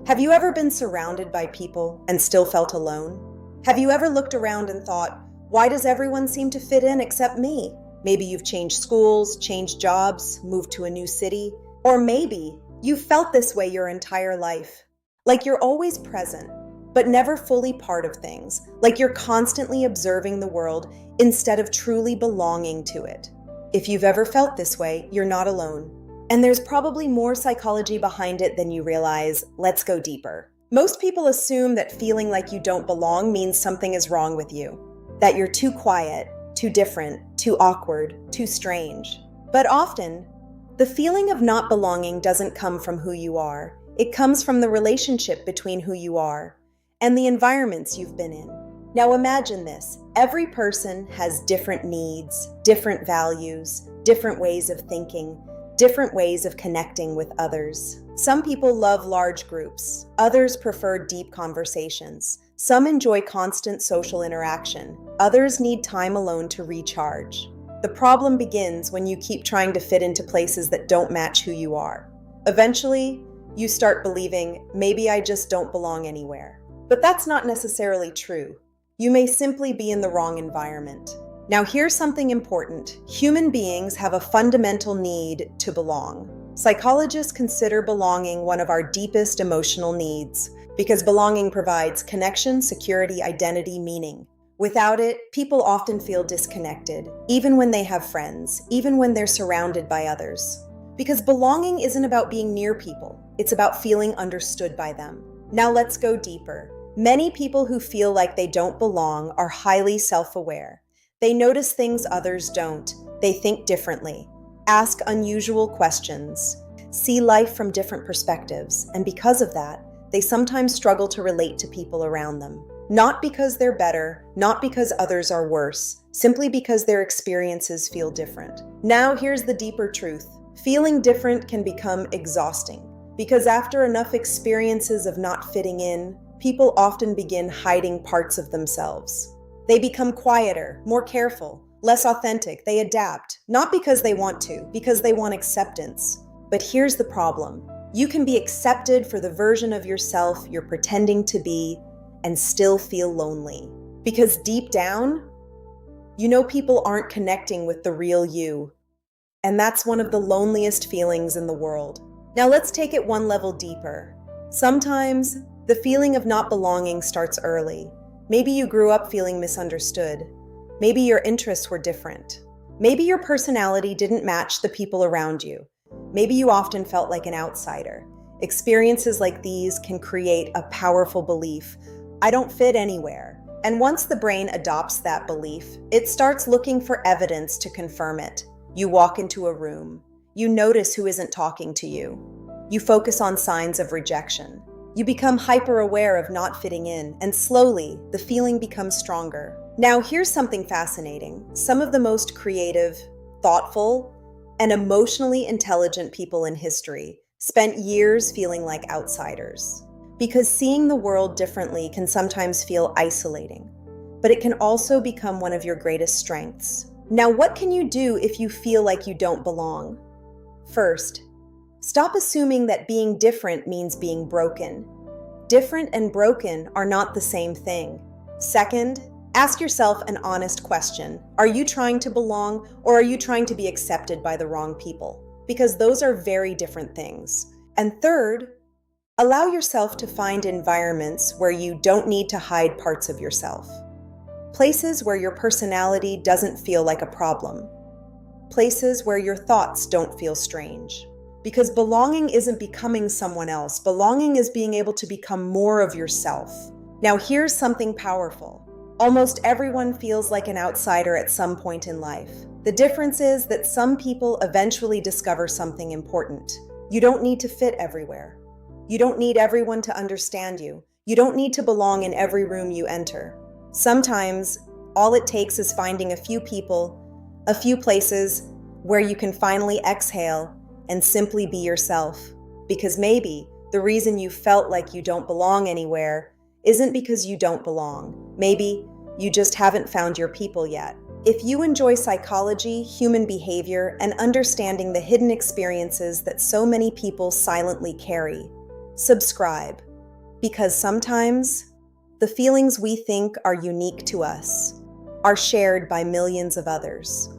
Have you ever been surrounded by people and still felt alone? Have you ever looked around and thought, why does everyone seem to fit in except me? Maybe you've changed schools, changed jobs, moved to a new city, or maybe you've felt this way your entire life. Like you're always present, but never fully part of things. Like you're constantly observing the world instead of truly belonging to it. If you've ever felt this way, you're not alone. And there's probably more psychology behind it than you realize. Let's go deeper. Most people assume that feeling like you don't belong means something is wrong with you, that you're too quiet, too different, too awkward, too strange. But often, the feeling of not belonging doesn't come from who you are. It comes from the relationship between who you are and the environments you've been in. Now imagine this. Every person has different needs, different values, different ways of thinking, different ways of connecting with others. Some people love large groups. Others prefer deep conversations. Some enjoy constant social interaction. Others need time alone to recharge. The problem begins when you keep trying to fit into places that don't match who you are. Eventually, you start believing, maybe I just don't belong anywhere. But that's not necessarily true. You may simply be in the wrong environment. Now here's something important. Human beings have a fundamental need to belong. Psychologists consider belonging one of our deepest emotional needs because belonging provides connection, security, identity, meaning. Without it, people often feel disconnected, even when they have friends, even when they're surrounded by others. Because belonging isn't about being near people, it's about feeling understood by them. Now let's go deeper. Many people who feel like they don't belong are highly self-aware. They notice things others don't. They think differently, ask unusual questions, see life from different perspectives, and because of that, they sometimes struggle to relate to people around them. Not because they're better, not because others are worse, simply because their experiences feel different. Now here's the deeper truth. Feeling different can become exhausting, because after enough experiences of not fitting in, people often begin hiding parts of themselves. They become quieter, more careful, less authentic. They adapt, not because they want to, because they want acceptance. But here's the problem. You can be accepted for the version of yourself you're pretending to be and still feel lonely. Because deep down, you know people aren't connecting with the real you. And that's one of the loneliest feelings in the world. Now let's take it one level deeper. Sometimes, the feeling of not belonging starts early. Maybe you grew up feeling misunderstood. Maybe your interests were different. Maybe your personality didn't match the people around you. Maybe you often felt like an outsider. Experiences like these can create a powerful belief, I don't fit anywhere. And once the brain adopts that belief, it starts looking for evidence to confirm it. You walk into a room. You notice who isn't talking to you. You focus on signs of rejection. You become hyper-aware of not fitting in, and slowly, the feeling becomes stronger. Now, here's something fascinating. Some of the most creative, thoughtful, and emotionally intelligent people in history spent years feeling like outsiders. Because seeing the world differently can sometimes feel isolating, but it can also become one of your greatest strengths. Now, what can you do if you feel like you don't belong? First, stop assuming that being different means being broken. Different and broken are not the same thing. Second, ask yourself an honest question. Are you trying to belong, or are you trying to be accepted by the wrong people? Because those are very different things. And third, allow yourself to find environments where you don't need to hide parts of yourself. Places where your personality doesn't feel like a problem. Places where your thoughts don't feel strange. Because belonging isn't becoming someone else. Belonging is being able to become more of yourself. Now here's something powerful. Almost everyone feels like an outsider at some point in life. The difference is that some people eventually discover something important. You don't need to fit everywhere. You don't need everyone to understand you. You don't need to belong in every room you enter. Sometimes, all it takes is finding a few people, a few places where you can finally exhale and simply be yourself. Because maybe the reason you felt like you don't belong anywhere isn't because you don't belong. Maybe you just haven't found your people yet. If you enjoy psychology, human behavior, and understanding the hidden experiences that so many people silently carry, subscribe. Because sometimes the feelings we think are unique to us are shared by millions of others.